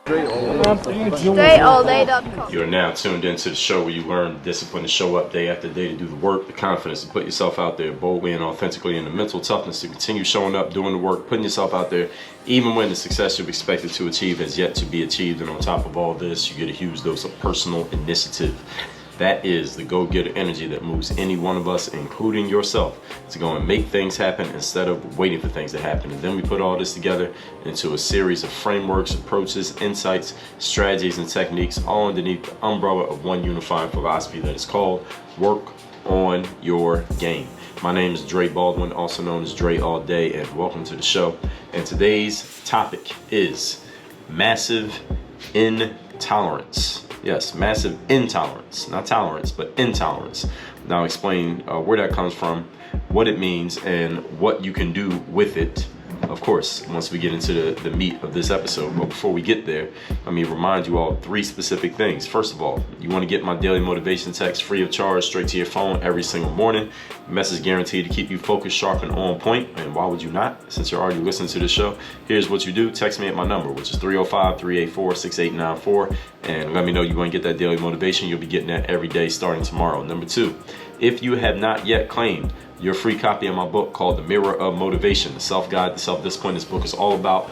StraightallDay.com. You are now tuned into the show where you learn the discipline to show up day after day, to do the work, the confidence to put yourself out there boldly and authentically, and the mental toughness to continue showing up, doing the work, putting yourself out there, even when the success you've expected to achieve has yet to be achieved. And on top of all this, you get a huge dose of personal initiative. That is the go-getter energy that moves any one of us, including yourself, to go and make things happen instead of waiting for things to happen. And then we put all this together into a series of frameworks, approaches, insights, strategies, and techniques, all underneath the umbrella of one unifying philosophy that is called work on your game. My name is Dre Baldwin, also known as Dre All Day, and welcome to the show. And today's topic is massive intolerance. Yes, massive intolerance, not tolerance, but intolerance. Now I'll explain where that comes from, what it means, and what you can do with it, of course, once we get into the meat of this episode. But before we get there, let me remind you all three specific things. First of all, you want to get my daily motivation text free of charge straight to your phone every single morning. Message guaranteed to keep you focused, sharp, and on point. And why would you not? Since you're already listening to the show, here's what you do. Text me at my number, which is 305-384-6894, and let me know you want to get that daily motivation. You'll be getting that every day starting tomorrow. Number two, if you have not yet claimed your free copy of my book called The Mirror of Motivation, the self-guide to self-discipline. This book is all about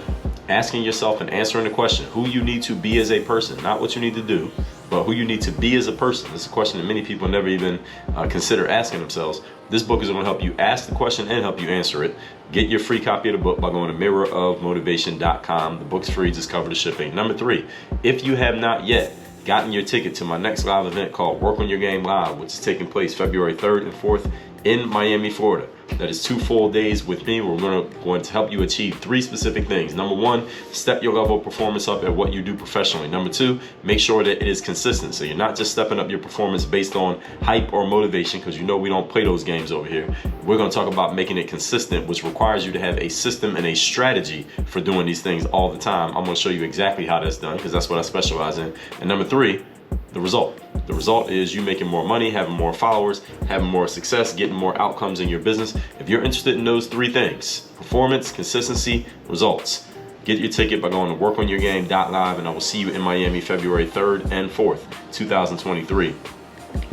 asking yourself and answering the question, who you need to be as a person, not what you need to do, but who you need to be as a person. This is a question that many people never even consider asking themselves. This book is going to help you ask the question and help you answer it. Get your free copy of the book by going to mirrorofmotivation.com. The book's free, just cover the shipping. Number three, if you have not yet gotten your ticket to my next live event called Work on Your Game Live, which is taking place February 3rd and 4th in Miami, Florida. That is 2 full days with me. We're going to help you achieve three specific things. Number one, step your level of performance up at what you do professionally. Number two, make sure that it is consistent. So you're not just stepping up your performance based on hype or motivation, because you know we don't play those games over here. We're going to talk about making it consistent, which requires you to have a system and a strategy for doing these things all the time. I'm going to show you exactly how that's done, because that's what I specialize in. And number three, the result. The result is you making more money, having more followers, having more success, getting more outcomes in your business. If you're interested in those three things, performance, consistency, results, get your ticket by going to workonyourgame.live, and I will see you in Miami February 3rd and 4th, 2023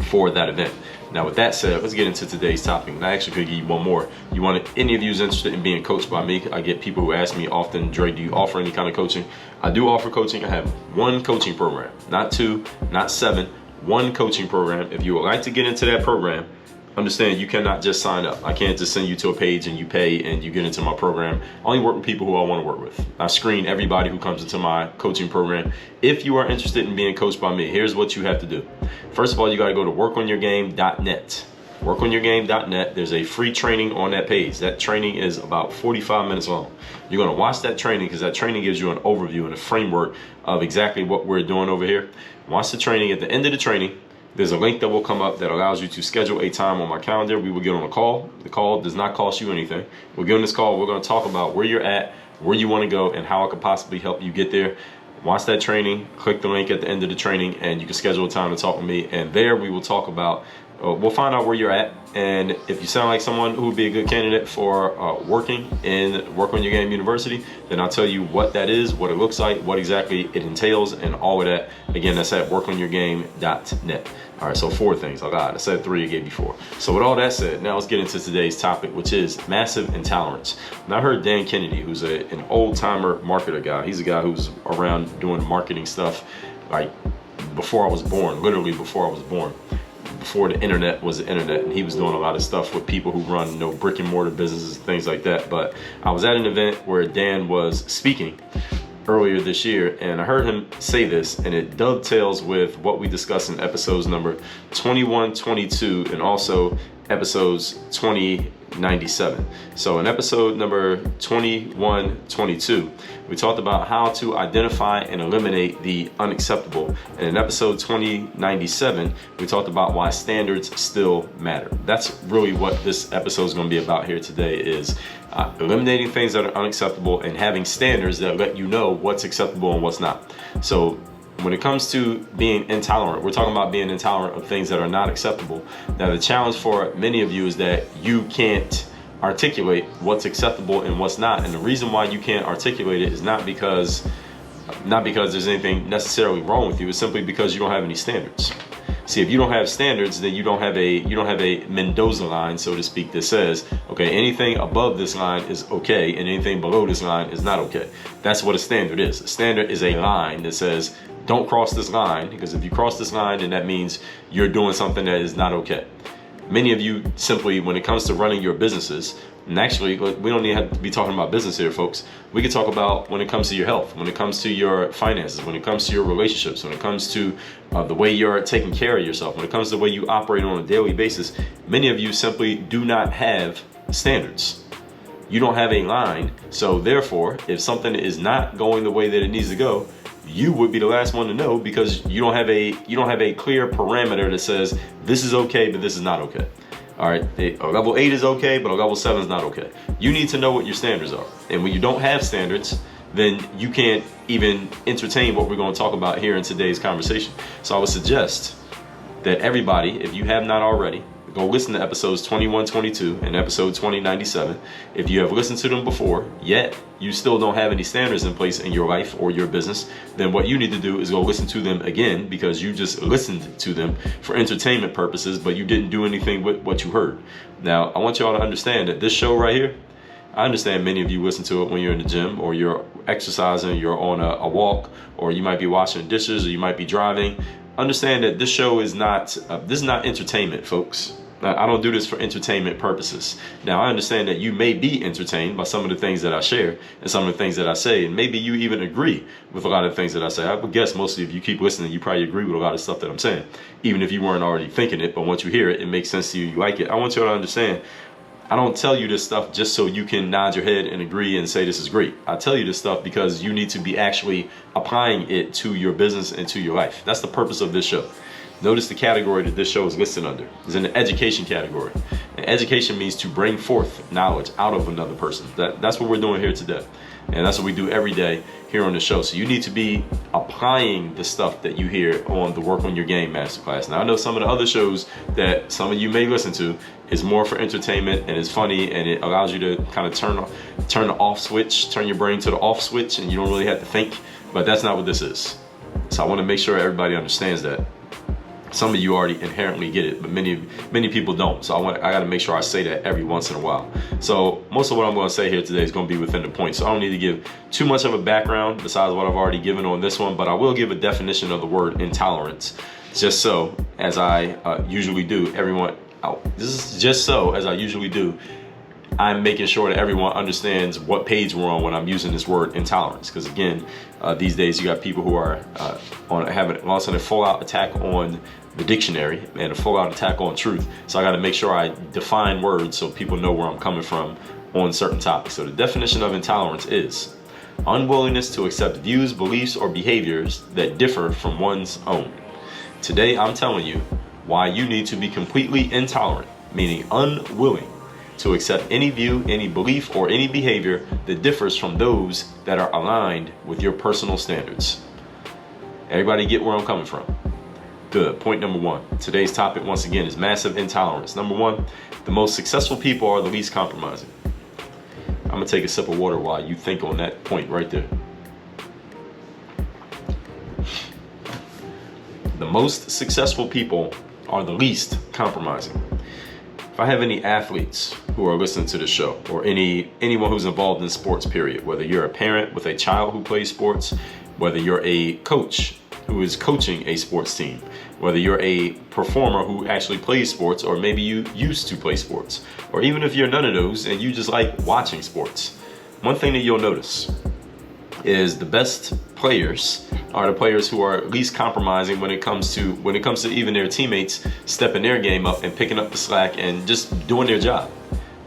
for that event. Now, with that said, let's get into today's topic. And I actually could give you one more. Any of you interested in being coached by me? I get people who ask me often, Dre, do you offer any kind of coaching? I do offer coaching. I have one coaching program, not two, not seven, one coaching program. If you would like to get into that program, understand you cannot just sign up. I can't just send you to a page and you pay and you get into my program. I only work with people who I want to work with. I screen everybody who comes into my coaching program. If you are interested in being coached by me, here's what you have to do. First of all, you got to go to workonyourgame.net. Workonyourgame.net. There's a free training on that page. That training is about 45 minutes long. You're going to watch that training, because that training gives you an overview and a framework of exactly what we're doing over here. Watch the training. At the end of the training, there's a link that will come up that allows you to schedule a time on my calendar. We will get on a call. The call does not cost you anything. We'll get on this call. We're going to talk about where you're at, where you want to go, and how I could possibly help you get there. Watch that training, click the link at the end of the training, and you can schedule a time to talk with me. And there we will talk about, we'll find out where you're at. And if you sound like someone who would be a good candidate for working in Work on Your Game University, then I'll tell you what that is, what it looks like, what exactly it entails, and all of that. Again, that's at workonyourgame.net. All right, so four things. I lied. I said three, I gave you four. So with all that said, now let's get into today's topic, which is massive intolerance. Now I heard Dan Kennedy, who's an old-timer marketer guy. He's a guy who's around doing marketing stuff like before I was born, literally before I was born. Before the internet was the internet, and he was doing a lot of stuff with people who run brick and mortar businesses, things like that. But I was at an event where Dan was speaking earlier this year, and I heard him say this, and it dovetails with what we discussed in episodes number 21, 22, and also episodes 2097. So in episode number 21, 22, we talked about how to identify and eliminate the unacceptable. And in episode 2097, we talked about why standards still matter. That's really what this episode is going to be about here today, is eliminating things that are unacceptable and having standards that let you know what's acceptable and what's not. So when it comes to being intolerant, we're talking about being intolerant of things that are not acceptable. Now, the challenge for many of you is that you can't articulate what's acceptable and what's not. And the reason why you can't articulate it is not because Not because there's anything necessarily wrong with you. It's simply because you don't have any standards. See, if you don't have standards, then you don't have a Mendoza line, so to speak, that says, okay, anything above this line is okay, and anything below this line is not okay. That's what a standard is. A standard is a line that says, don't cross this line, because if you cross this line, then that means you're doing something that is not okay. Many of you simply, when it comes to running your businesses, and actually, we don't even have to be talking about business here, folks. We can talk about when it comes to your health, when it comes to your finances, when it comes to your relationships, when it comes to the way you're taking care of yourself, when it comes to the way you operate on a daily basis. Many of you simply do not have standards. You don't have a line. So therefore, if something is not going the way that it needs to go, you would be the last one to know, because you don't have a clear parameter that says this is okay, but this is not okay. All right, a level 8 is okay, but a level 7 is not okay. You need to know what your standards are. And when you don't have standards, then you can't even entertain what we're going to talk about here in today's conversation. So I would suggest that everybody, if you have not already, go listen to episodes 21, 22, and episode 2097. If you have listened to them before, yet you still don't have any standards in place in your life or your business, then what you need to do is go listen to them again, because you just listened to them for entertainment purposes, but you didn't do anything with what you heard. Now, I want you all to understand that this show right here, I understand many of you listen to it when you're in the gym, or you're exercising, you're on a walk, or you might be washing dishes, or you might be driving. Understand that this show is not entertainment, folks. I don't do this for entertainment purposes. Now, I understand that you may be entertained by some of the things that I share and some of the things that I say, and maybe you even agree with a lot of the things that I say. I would guess most of you, if you keep listening, you probably agree with a lot of stuff that I'm saying, even if you weren't already thinking it. But once you hear it, it makes sense to you, you like it. I want you all to understand, I don't tell you this stuff just so you can nod your head and agree and say this is great. I tell you this stuff because you need to be actually applying it to your business and to your life. That's the purpose of this show. Notice the category that this show is listed under. It's in the education category. And education means to bring forth knowledge out of another person. That's what we're doing here today. And that's what we do every day here on the show. So you need to be applying the stuff that you hear on the Work on Your Game Masterclass. Now, I know some of the other shows that some of you may listen to is more for entertainment, and it's funny, and it allows you to kind of turn the off switch, turn your brain to the off switch, and you don't really have to think. But that's not what this is. So I want to make sure everybody understands that. Some of you already inherently get it, but many people don't. So I got to make sure I say that every once in a while. So most of what I'm going to say here today is going to be within the point. So I don't need to give too much of a background besides what I've already given on this one, but I will give a definition of the word intolerance, just so as I usually do. This is just so as I usually do. I'm making sure that everyone understands what page we're on when I'm using this word intolerance. Because again, these days you got people who are having a full-out attack on the dictionary and a full-out attack on truth. So I got to make sure I define words so people know where I'm coming from on certain topics. So the definition of intolerance is unwillingness to accept views, beliefs, or behaviors that differ from one's own. Today, I'm telling you why you need to be completely intolerant, meaning unwilling to accept any view, any belief, or any behavior that differs from those that are aligned with your personal standards. Everybody get where I'm coming from? Good. Point number one. Today's topic, once again, is massive intolerance. Number one, the most successful people are the least compromising. I'm going to take a sip of water while you think on that point right there. The most successful people are the least compromising. If I have any athletes who are listening to the show, or anyone who's involved in sports, period, whether you're a parent with a child who plays sports, whether you're a coach who is coaching a sports team, whether you're a performer who actually plays sports, or maybe you used to play sports, or even if you're none of those and you just like watching sports, one thing that you'll notice is the best players are the players who are least compromising when it comes to even their teammates stepping their game up and picking up the slack and just doing their job.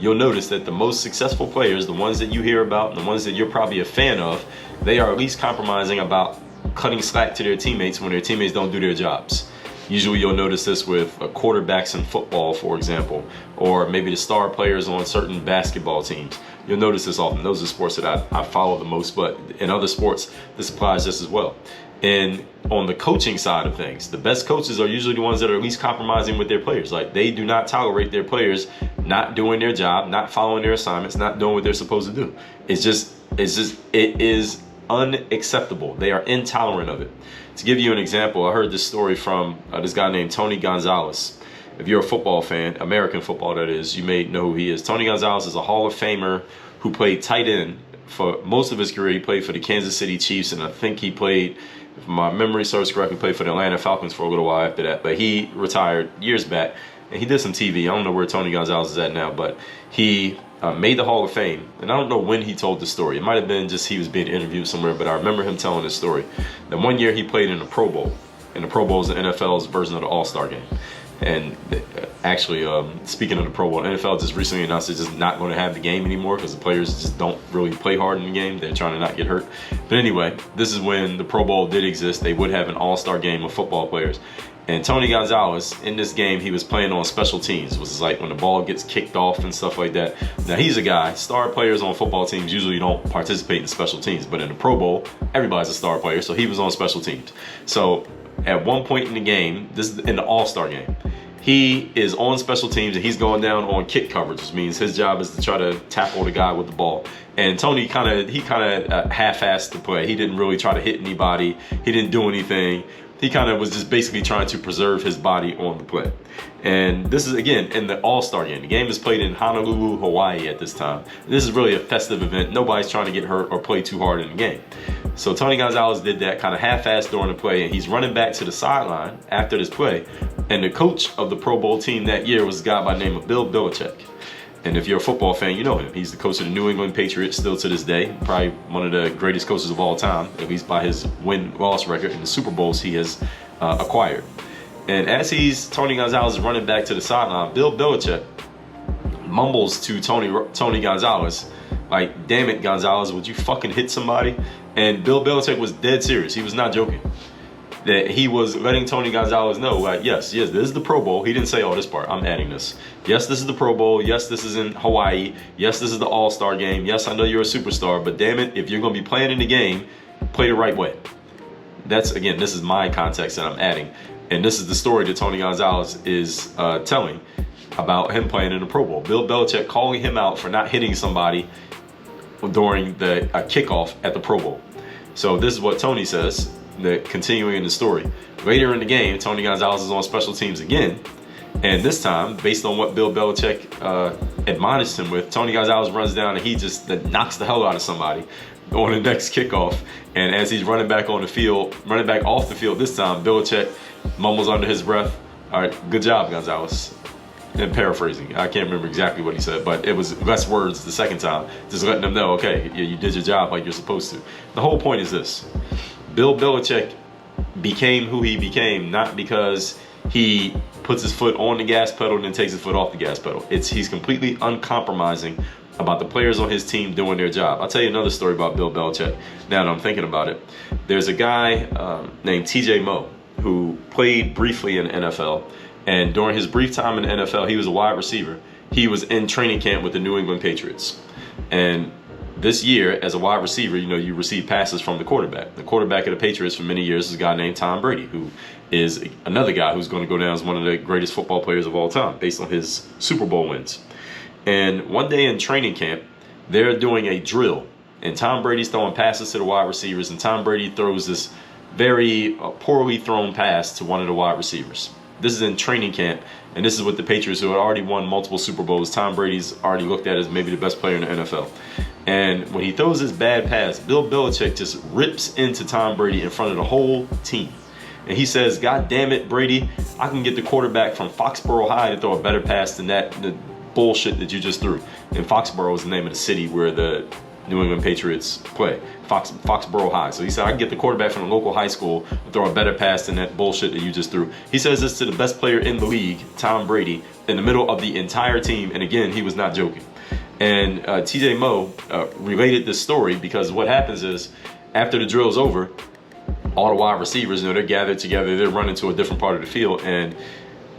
You'll notice that the most successful players, the ones that you hear about and the ones that you're probably a fan of, they are least compromising about cutting slack to their teammates when their teammates don't do their jobs. Usually you'll notice this with quarterbacks in football, for example, or maybe the star players on certain basketball teams. You'll notice this often. Those are sports that I follow the most, but in other sports, this applies just as well. And on the coaching side of things, the best coaches are usually the ones that are least compromising with their players. Like, they do not tolerate their players not doing their job, not following their assignments, not doing what they're supposed to do. It is unacceptable. They are intolerant of it. To give you an example, I heard this story from this guy named Tony Gonzalez. If you're a football fan, American football that is, you may know who he is. Tony Gonzalez is a Hall of Famer who played tight end for most of his career. He played for the Kansas City Chiefs, and I think he played, if my memory serves correctly, played for the Atlanta Falcons for a little while after that. But he retired years back, and he did some TV. I don't know where Tony Gonzalez is at now, but he made the Hall of Fame. And I don't know when he told the story. It might have been just he was being interviewed somewhere, but I remember him telling this story. That one year he played in the Pro Bowl, and the Pro Bowl is the NFL's version of the All-Star game. And actually, speaking of the Pro Bowl, the NFL just recently announced it's just not going to have the game anymore because the players just don't really play hard in the game. They're trying to not get hurt. But anyway, this is when the Pro Bowl did exist. They would have an all-star game of football players. And Tony Gonzalez, in this game, he was playing on special teams, which is like when the ball gets kicked off and stuff like that. Now, he's a guy, star players on football teams usually don't participate in special teams. But in the Pro Bowl, everybody's a star player, so he was on special teams. So at one point in the game, this is in the all-star game, he is on special teams and he's going down on kick coverage, which means his job is to try to tackle the guy with the ball. And Tony kind of half-assed the play. He didn't really try to hit anybody. He didn't do anything. He kind of was just basically trying to preserve his body on the play. And this is, again, in the All-Star game. The game is played in Honolulu, Hawaii at this time. This is really a festive event. Nobody's trying to get hurt or play too hard in the game. So Tony Gonzalez did that kind of half-assed during the play, and he's running back to the sideline after this play. And the coach of the Pro Bowl team that year was a guy by the name of Bill Belichick. And if you're a football fan, you know him. He's the coach of the New England Patriots still to this day. Probably one of the greatest coaches of all time, at least by his win-loss record and the Super Bowls he has acquired. And as Tony Gonzalez is running back to the sideline, Bill Belichick mumbles to Tony Gonzalez, like, "Damn it, Gonzalez, would you fucking hit somebody?" And Bill Belichick was dead serious. He was not joking. That he was letting Tony Gonzalez know, like, yes, this is the Pro Bowl. He didn't say, oh, this part, I'm adding this. Yes, this is the Pro Bowl. Yes, this is in Hawaii. Yes, this is the All-Star game. Yes, I know you're a superstar, but damn it, if you're going to be playing in the game, play the right way. That's, again, this is my context that I'm adding. And this is the story that Tony Gonzalez is telling about him playing in the Pro Bowl. Bill Belichick calling him out for not hitting somebody during the kickoff at the Pro Bowl. So this is what Tony says. Continuing in the story. Later in the game, Tony Gonzalez is on special teams again. And this time, based on what Bill Belichick admonished him with, Tony Gonzalez runs down and he just knocks the hell out of somebody on the next kickoff. And as he's running back off the field this time, Belichick mumbles under his breath, "All right, good job, Gonzalez." And paraphrasing, I can't remember exactly what he said, but it was less words the second time. Just letting them know, okay, you did your job like you're supposed to. The whole point is this. Bill Belichick became who he became not because he puts his foot on the gas pedal and then takes his foot off the gas pedal. He's completely uncompromising about the players on his team doing their job. I'll tell you another story about Bill Belichick now that I'm thinking about it. There's a guy named TJ Moe who played briefly in the NFL, and during his brief time in the NFL, he was a wide receiver. He was in training camp with the New England Patriots. And this year, as a wide receiver, you receive passes from the quarterback. The quarterback of the Patriots for many years is a guy named Tom Brady, who is another guy who's going to go down as one of the greatest football players of all time, based on his Super Bowl wins. And one day in training camp, they're doing a drill, and Tom Brady's throwing passes to the wide receivers, and Tom Brady throws this very poorly thrown pass to one of the wide receivers. This is in training camp, and this is with the Patriots, who had already won multiple Super Bowls. Tom Brady's already looked at as maybe the best player in the NFL. And when he throws this bad pass, Bill Belichick just rips into Tom Brady in front of the whole team. And he says, "God damn it, Brady, I can get the quarterback from Foxborough High to throw a better pass than the bullshit that you just threw." And Foxborough is the name of the city where the New England Patriots play, Foxborough High. So he said, "I can get the quarterback from the local high school to throw a better pass than that bullshit that you just threw." He says this to the best player in the league, Tom Brady, in the middle of the entire team. And again, he was not joking. And TJ Moe related this story because what happens is after the drill's over, all the wide receivers, they're gathered together, they're running to a different part of the field, and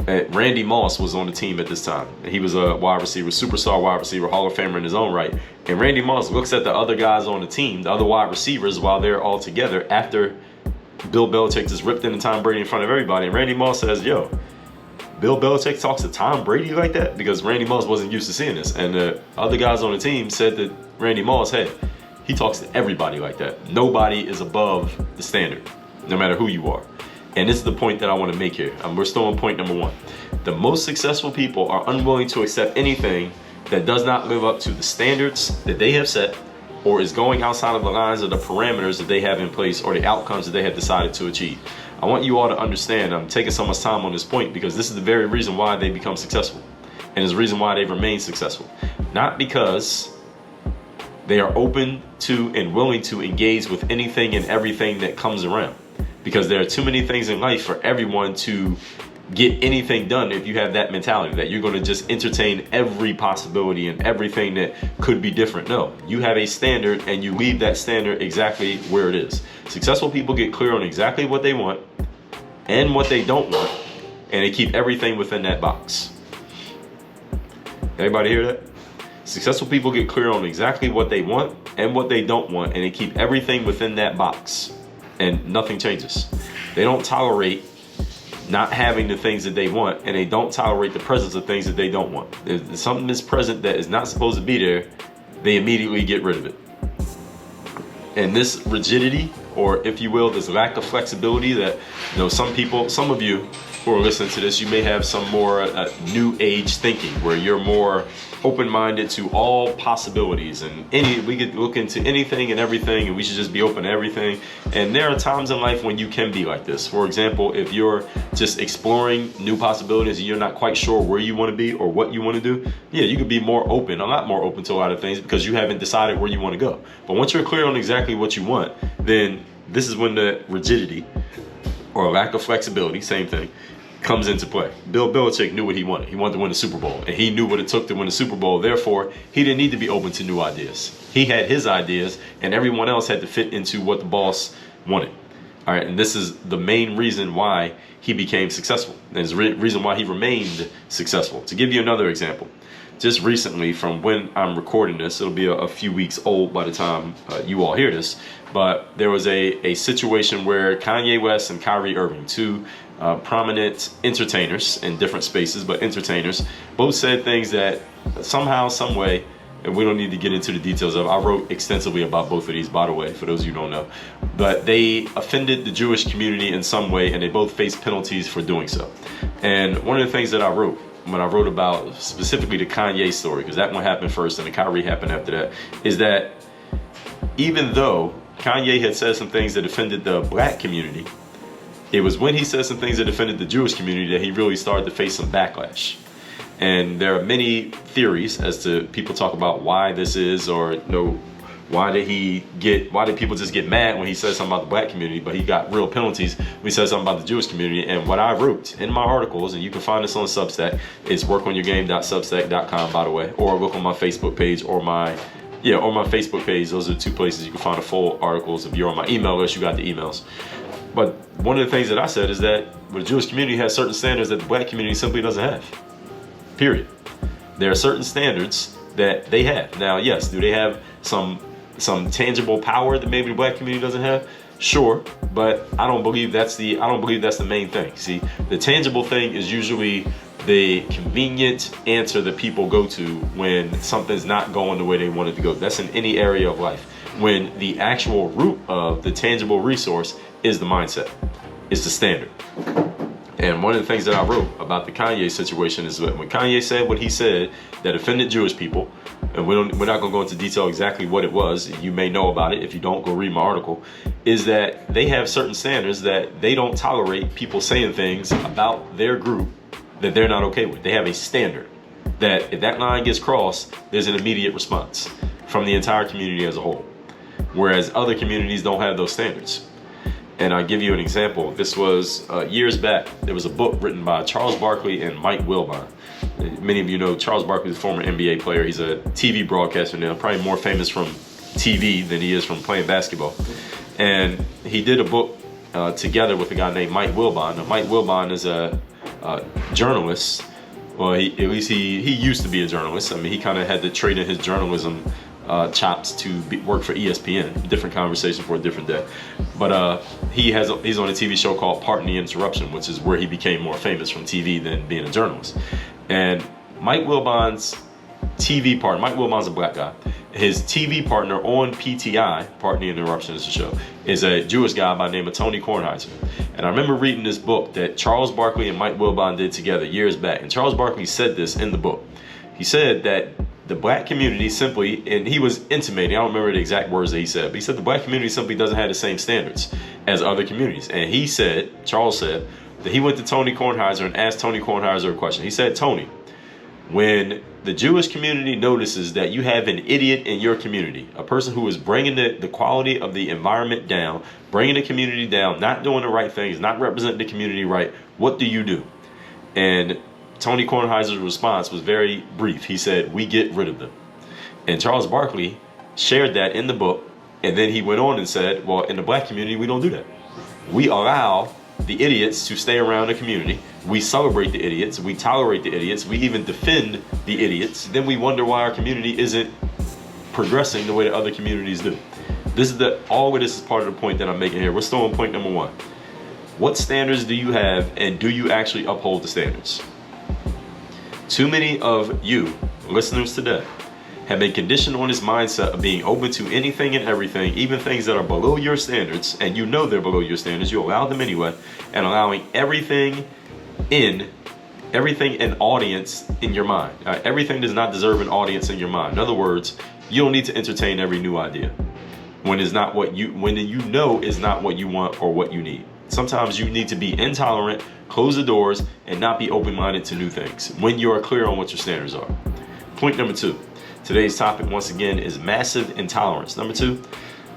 Randy Moss was on the team at this time. He was a wide receiver, superstar wide receiver, Hall of Famer in his own right. And Randy Moss looks at the other guys on the team, the other wide receivers, while they're all together after Bill Belichick just ripped into Tom Brady in front of everybody. And Randy Moss says, "Yo, Bill Belichick talks to Tom Brady like that?" Because Randy Moss wasn't used to seeing this. And the other guys on the team said that Randy Moss, hey, He talks to everybody like that. Nobody is above the standard, no matter who you are. And this is the point that I want to make here. We're still on point number 1. The most successful people are unwilling to accept anything that does not live up to the standards that they have set, or is going outside of the lines of the parameters that they have in place, or the outcomes that they have decided to achieve. I want you all to understand, I'm taking so much time on this point because this is the very reason why they become successful. And it's the reason why they've remained successful. Not because they are open to and willing to engage with anything and everything that comes around. Because there are too many things in life for everyone to get anything done if you have that mentality that you're going to just entertain every possibility and everything that could be different. No, you have a standard and you leave that standard exactly where it is. Successful people get clear on exactly what they want and what they don't want, and they keep everything within that box. Everybody hear that? Successful people get clear on exactly what they want and what they don't want, and they keep everything within that box, and nothing changes. They don't tolerate not having the things that they want, and they don't tolerate the presence of things that they don't want. If something is present that is not supposed to be there, they immediately get rid of it. And this rigidity, or if you will, this lack of flexibility that, some people, some of you who are listening to this, you may have some more new age thinking where you're more open-minded to all possibilities, and we could look into anything and everything, and we should just be open to everything. And there are times in life when you can be like this. For example, if you're just exploring new possibilities and you're not quite sure where you want to be or what you want to do, yeah, you could be more open, a lot more open to a lot of things, because you haven't decided where you want to go. But once you're clear on exactly what you want, then this is when the rigidity or lack of flexibility, same thing, comes into play. Bill Belichick knew what he wanted. He wanted to win the Super Bowl, and he knew what it took to win the Super Bowl. Therefore, he didn't need to be open to new ideas. He had his ideas, and everyone else had to fit into what the boss wanted. All right, and this is the main reason why he became successful. And it's the reason why he remained successful. To give you another example, just recently, from when I'm recording this, it'll be a few weeks old by the time you all hear this, but there was a situation where Kanye West and Kyrie Irving, two prominent entertainers in different spaces, but entertainers, both said things that somehow, some way, and we don't need to get into the details of. I wrote extensively about both of these, by the way, for those of you who don't know. But they offended the Jewish community in some way, and they both faced penalties for doing so. And one of the things that I wrote, when I wrote about specifically the Kanye story, because that one happened first and the Kyrie happened after that, is that even though Kanye had said some things that offended the black community, it was when he said some things that offended the Jewish community that he really started to face some backlash. And there are many theories as to people talk about why this is, or why did people just get mad when he said something about the black community, but he got real penalties when he said something about the Jewish community. And what I wrote in my articles, and you can find this on Substack, is workonyourgame.substack.com, by the way, or look on my Facebook page or my Facebook page. Those are the two places you can find the full articles. If you're on my email list, you got the emails. But one of the things that I said is that the Jewish community has certain standards that the black community simply doesn't have. Period. There are certain standards that they have. Now, yes, do they have some tangible power that maybe the black community doesn't have? Sure, but I don't believe that's the main thing. See, the tangible thing is usually the convenient answer that people go to when something's not going the way they want it to go. That's in any area of life. When the actual root of the tangible resource is the mindset, it's the standard. And one of the things that I wrote about the Kanye situation is that when Kanye said what he said that offended Jewish people, and we're not going to go into detail exactly what it was, you may know about it if you don't, go read my article, is that they have certain standards that they don't tolerate people saying things about their group that they're not okay with. They have a standard that if that line gets crossed, there's an immediate response from the entire community as a whole. Whereas other communities don't have those standards. And I'll give you an example. This was years back. There was a book written by Charles Barkley and Mike Wilbon. Many of you know Charles Barkley is a former NBA player. He's a TV broadcaster now, probably more famous from TV than he is from playing basketball. And he did a book together with a guy named Mike Wilbon. Now, Mike Wilbon is a journalist. Well, he used to be a journalist. I mean, he kind of had to trade in his journalism chops to work for ESPN. Different conversation for a different day. But he's on a TV show called Pardon the Interruption, which is where he became more famous from TV than being a journalist. And Mike Wilbon's TV partner, Mike Wilbon's a black guy. His TV partner on PTI, pardon the interruption, is the show, is a Jewish guy by the name of Tony Kornheiser. And I remember reading this book that Charles Barkley and Mike Wilbon did together years back. And Charles Barkley said this in the book. He said that the black community simply, and he was intimating, I don't remember the exact words that he said, but he said the black community simply doesn't have the same standards as other communities. And he said, Charles said, that he went to Tony Kornheiser and asked Tony Kornheiser a question. He said, Tony, when the Jewish community notices that you have an idiot in your community, a person who is bringing the quality of the environment down, bringing the community down, not doing the right things, not representing the community right, what do you do? And Tony Kornheiser's response was very brief. He said, we get rid of them. And Charles Barkley shared that in the book. And then he went on and said, well, in the black community, we don't do that. We allow the idiots to stay around the community. We celebrate the idiots. We tolerate the idiots. We even defend the idiots. Then we wonder why our community isn't progressing the way that other communities do. All of this is part of the point that I'm making here. We're still on point number one. What standards do you have, and do you actually uphold the standards? Too many of you listeners today have been conditioned on this mindset of being open to anything and everything, even things that are below your standards, and you know they're below your standards. You allow them anyway, and allowing everything an audience in your mind. Everything does not deserve an audience in your mind. In other words, you don't need to entertain every new idea when it's not what you know is not what you want or what you need. Sometimes you need to be intolerant, close the doors, and not be open-minded to new things when you are clear on what your standards are. Point number two. Today's topic, once again, is massive intolerance. Number two,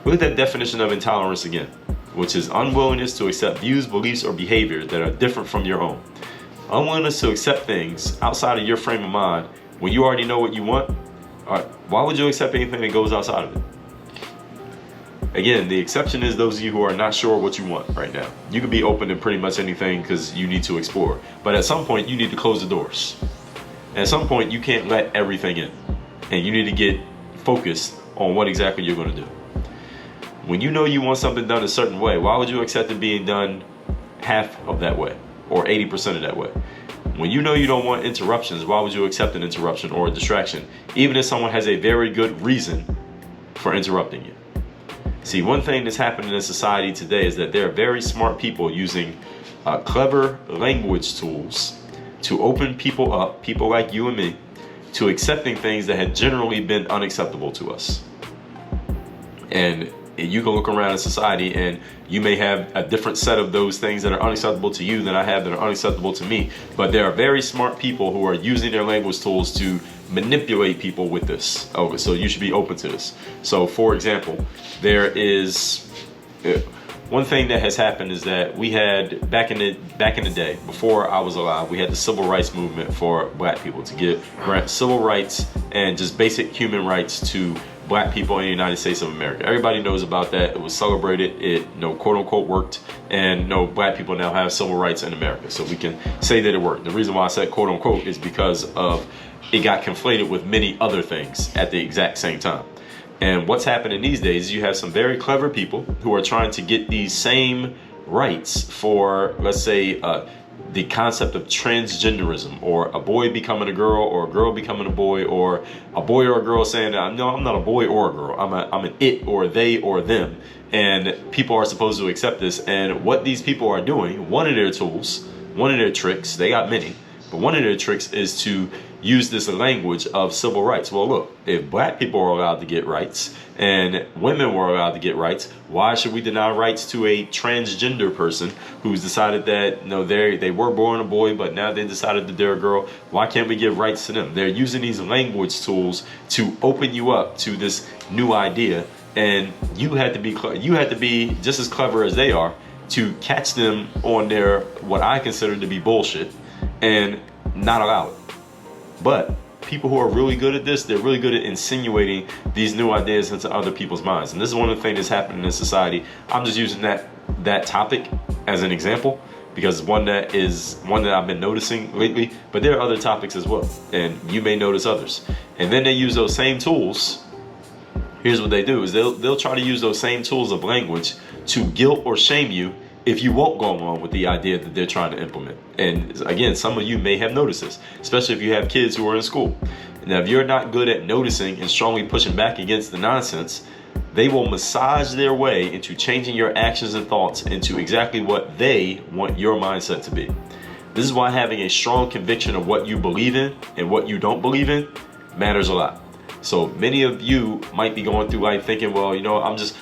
look at that definition of intolerance again, which is unwillingness to accept views, beliefs, or behavior that are different from your own. Unwillingness to accept things outside of your frame of mind when you already know what you want. All right, why would you accept anything that goes outside of it? Again, the exception is those of you who are not sure what you want right now. You can be open to pretty much anything because you need to explore. But at some point, you need to close the doors. At some point, you can't let everything in. And you need to get focused on what exactly you're going to do. When you know you want something done a certain way, why would you accept it being done half of that way or 80% of that way? When you know you don't want interruptions, why would you accept an interruption or a distraction, even if someone has a very good reason for interrupting you? See, one thing that's happening in society today is that there are very smart people using clever language tools to open people up, people like you and me, to accepting things that had generally been unacceptable to us. And you can look around in society and you may have a different set of those things that are unacceptable to you than I have that are unacceptable to me. But there are very smart people who are using their language tools to manipulate people with this. Okay, so you should be open to this. So for example, there is one thing that has happened is that we had back in the day, before I was alive, we had the civil rights movement for black people to grant civil rights and just basic human rights to black people in the United States of America. Everybody knows about that. It was celebrated. It, quote unquote, worked. And black people now have civil rights in America. So we can say that it worked. The reason why I said quote unquote is because of it got conflated with many other things at the exact same time. And what's happening these days, you have some very clever people who are trying to get these same rights for, let's say, the concept of transgenderism, or a boy becoming a girl, or a girl becoming a boy, or a boy or a girl saying, no, I'm not a boy or a girl. I'm an it or they or them. And people are supposed to accept this. And what these people are doing, one of their tools, one of their tricks, they got many, but one of their tricks is to use this language of civil rights. Well, look, if black people are allowed to get rights and women were allowed to get rights, why should we deny rights to a transgender person who's decided that they were born a boy, but now they decided that they're a girl? Why can't we give rights to them? They're using these language tools to open you up to this new idea, and you had to be just as clever as they are to catch them on their what I consider to be bullshit and not allow it. But people who are really good at this, they're really good at insinuating these new ideas into other people's minds. And this is one of the things that's happening in society. I'm just using that topic as an example because one that I've been noticing lately, but there are other topics as well. And you may notice others. And then they use those same tools. Here's what they do is they'll try to use those same tools of language to guilt or shame you if you won't go along with the idea that they're trying to implement. And again, some of you may have noticed this, especially if you have kids who are in school. Now, if you're not good at noticing and strongly pushing back against the nonsense, they will massage their way into changing your actions and thoughts into exactly what they want your mindset to be. This is why having a strong conviction of what you believe in and what you don't believe in matters a lot. So many of you might be going through life thinking, well, I'm just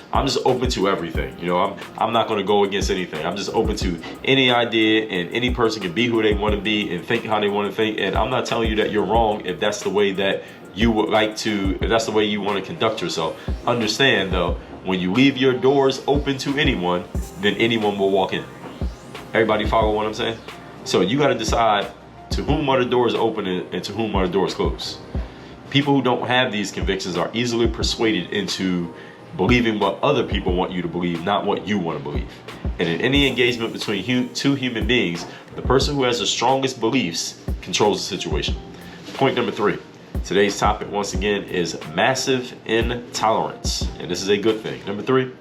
open to everything. I'm not going to go against anything. I'm just open to any idea, and any person can be who they want to be and think how they want to think. And I'm not telling you that you're wrong if that's the way that you would like to, if that's the way you want to conduct yourself. Understand though, when you leave your doors open to anyone, then anyone will walk in. Everybody follow what I'm saying? So you got to decide to whom are the doors open and to whom are the doors closed. People who don't have these convictions are easily persuaded into believing what other people want you to believe, not what you want to believe. And in any engagement between two human beings, the person who has the strongest beliefs controls the situation. Point number 3. Today's topic, once again, is massive intolerance. And this is a good thing. Number 3,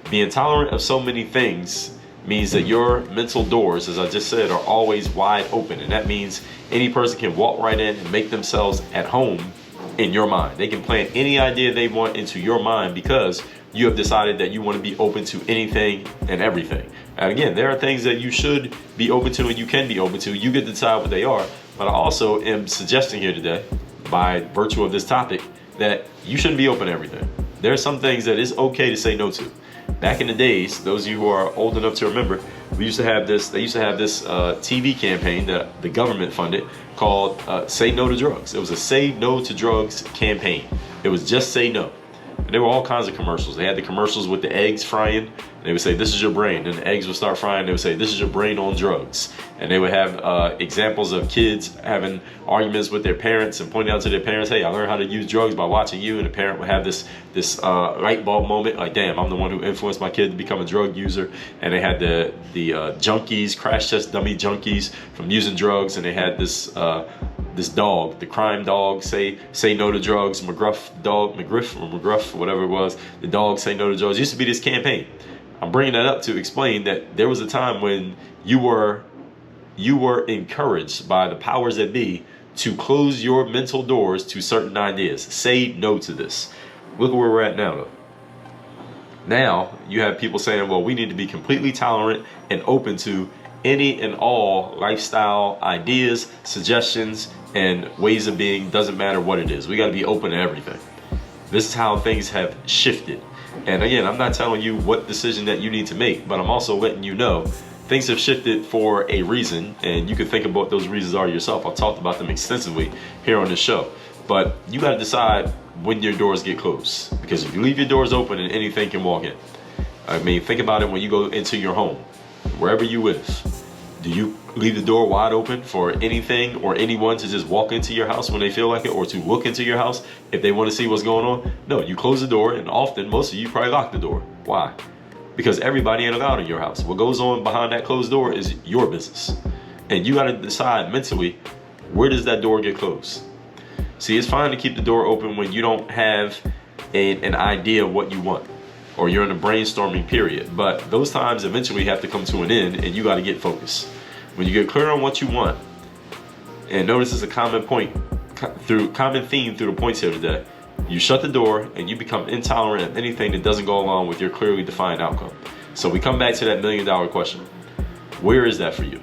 being tolerant of so many things means that your mental doors, as I just said, are always wide open. And that means any person can walk right in and make themselves at home in your mind. They can plant any idea they want into your mind because you have decided that you want to be open to anything and everything. And again, there are things that you should be open to and you can be open to. You get to decide what they are. But I also am suggesting here today, by virtue of this topic, that you shouldn't be open to everything. There are some things that it's okay to say no to. Back in the days, those of you who are old enough to remember, they used to have this TV campaign that the government funded called Say No to Drugs. It was a Say No to Drugs campaign. It was just say no. And there were all kinds of commercials. They had the commercials with the eggs frying. They would say, this is your brain. And the eggs would start frying. They would say, this is your brain on drugs. And they would have examples of kids having arguments with their parents and pointing out to their parents, hey, I learned how to use drugs by watching you. And the parent would have this light bulb moment, like, damn, I'm the one who influenced my kid to become a drug user. And they had the junkies, crash test dummy junkies from using drugs. And they had this dog, the crime dog, say no to drugs, McGriff, whatever it was. The dog say no to drugs. It used to be this campaign. I'm bringing that up to explain that there was a time when you were encouraged by the powers that be to close your mental doors to certain ideas. Say no to this. Look at where we're at now, though. Now you have people saying, well, we need to be completely tolerant and open to any and all lifestyle ideas, suggestions, and ways of being. Doesn't matter what it is. We got to be open to everything. This is how things have shifted. And again, I'm not telling you what decision that you need to make, but I'm also letting you know things have shifted for a reason, and you can think about what those reasons are yourself. I've talked about them extensively here on this show. But you got to decide when your doors get closed, because if you leave your doors open, and anything can walk in. I mean, think about it when you go into your home, wherever you live. Do you leave the door wide open for anything or anyone to just walk into your house when they feel like it, or to look into your house if they want to see what's going on? No, you close the door, and often, most of you probably lock the door. Why? Because everybody ain't allowed in your house. What goes on behind that closed door is your business. And you got to decide mentally, where does that door get closed? See, it's fine to keep the door open when you don't have an idea of what you want, or you're in a brainstorming period. But those times eventually have to come to an end, and you got to get focused. When you get clear on what you want, and notice it's a common theme through the points here today, you shut the door and you become intolerant of anything that doesn't go along with your clearly defined outcome. So we come back to that $1 million question. Where is that for you?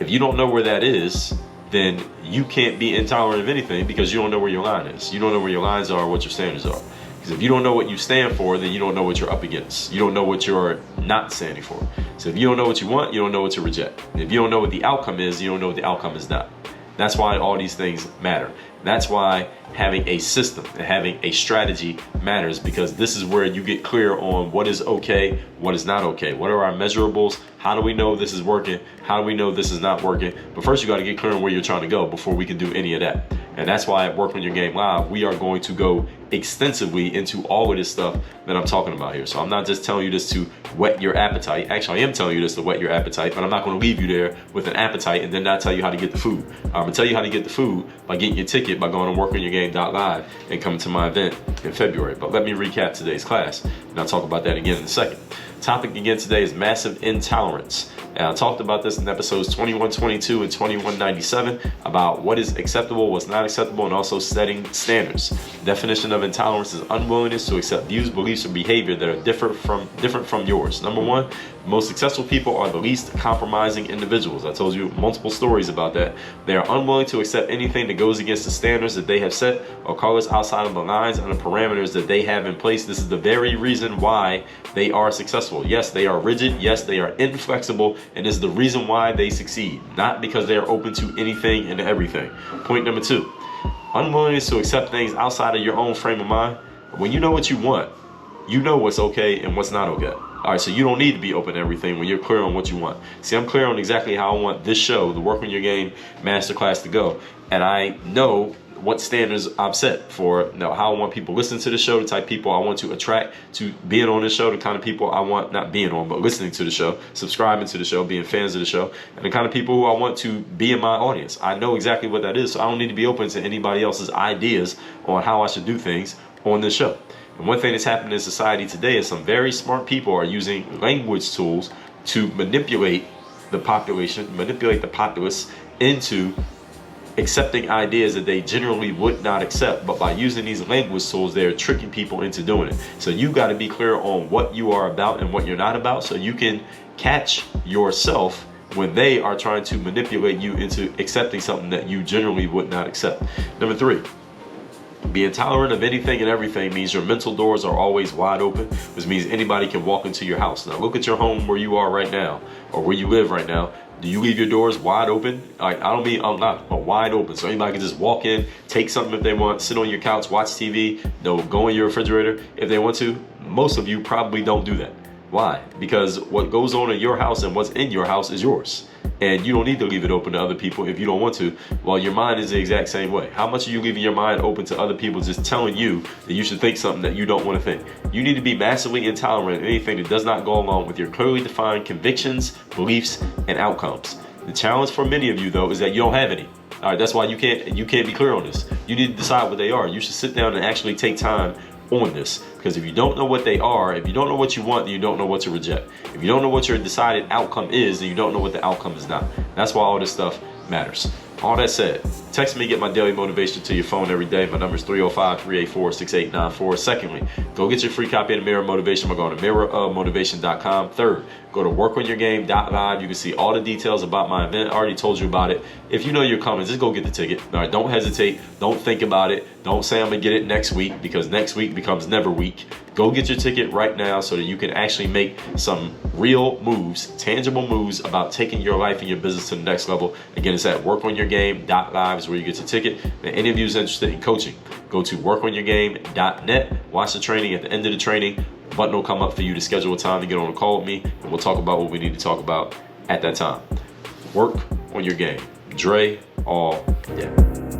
If you don't know where that is, then you can't be intolerant of anything, because you don't know where your line is. You don't know where your lines are or what your standards are. Because if you don't know what you stand for, then you don't know what you're up against. You don't know what you're not standing for. So if you don't know what you want, you don't know what to reject. And if you don't know what the outcome is, you don't know what the outcome is not. That's why all these things matter. That's why having a system and having a strategy matters, because this is where you get clear on what is okay, what is not okay. What are our measurables? How do we know this is working? How do we know this is not working? But first, you got to get clear on where you're trying to go before we can do any of that. And that's why at Work on Your Game Live, we are going to go extensively into all of this stuff that I'm talking about here. So I'm not just telling you this to whet your appetite. Actually, I am telling you this to whet your appetite, but I'm not going to leave you there with an appetite and then not tell you how to get the food. I'm going to tell you how to get the food by getting your ticket, by going to workonyourgame.live and coming to my event in February. But let me recap today's class, and I'll talk about that again in a second. Topic again today is massive intolerance. And I talked about this in episodes 2122 and 2197 about what is acceptable, what's not acceptable, and also setting standards. Definition of intolerance is unwillingness to accept views, beliefs, or behavior that are different from yours. Number one, most successful people are the least compromising individuals. I told you multiple stories about that. They are unwilling to accept anything that goes against the standards that they have set or colors outside of the lines and the parameters that they have in place. This is the very reason why they are successful. Yes, they are rigid. Yes, they are inflexible. And this is the reason why they succeed, not because they are open to anything and everything. Point number two, unwillingness to accept things outside of your own frame of mind. When you know what you want, you know what's okay and what's not okay. All right, so you don't need to be open to everything when you're clear on what you want. See, I'm clear on exactly how I want this show, the Work on Your Game Masterclass, to go. And I know what standards I've set for how I want people listening to the show, the type of people I want to attract to being on the show, the kind of people I want not being on, but listening to the show, subscribing to the show, being fans of the show, and the kind of people who I want to be in my audience. I know exactly what that is, so I don't need to be open to anybody else's ideas on how I should do things on this show. And one thing that's happening in society today is some very smart people are using language tools to manipulate the population, manipulate the populace into accepting ideas that they generally would not accept. But by using these language tools, they're tricking people into doing it. So you got to be clear on what you are about and what you're not about, so you can catch yourself when they are trying to manipulate you into accepting something that you generally would not accept. Number three, being tolerant of anything and everything means your mental doors are always wide open, which means anybody can walk into your house. Now look at your home where you are right now, or where you live right now. Do you leave your doors wide open? I don't mean unlocked, but wide open, so anybody can just walk in, take something if they want, sit on your couch, watch TV, go in your refrigerator if they want to. Most of you probably don't do that. Why? Because what goes on in your house and what's in your house is yours. And you don't need to leave it open to other people if you don't want to. Well, your mind is the exact same way. How much are you leaving your mind open to other people just telling you that you should think something that you don't want to think? You need to be massively intolerant of anything that does not go along with your clearly defined convictions, beliefs, and outcomes. The challenge for many of you, though, is that you don't have any. All right, that's why you can't be clear on this. You need to decide what they are. You should sit down and actually take time on this, because if you don't know what they are, if you don't know what you want, then you don't know what to reject. If you don't know what your decided outcome is, then you don't know what the outcome is not. That's why all this stuff matters. All that said, text me, get my daily motivation to your phone every day. My number is 305-384-6894. Secondly, go get your free copy of the Mirror Motivation by going to mirrorofmotivation.com. Third, go to workonyourgame.live. You can see all the details about my event. I already told you about it. If you know you're coming, just go get the ticket. All right, don't hesitate. Don't think about it. Don't say I'm going to get it next week, because next week becomes never week. Go get your ticket right now so that you can actually make some real moves, tangible moves about taking your life and your business to the next level. Again, it's at workonyourgame.live is where you get your ticket. And any of you who's interested in coaching, go to workonyourgame.net. Watch the training. At the end of the training, a button will come up for you to schedule a time to get on a call with me, and we'll talk about what we need to talk about at that time. Work on your game. Dre all day.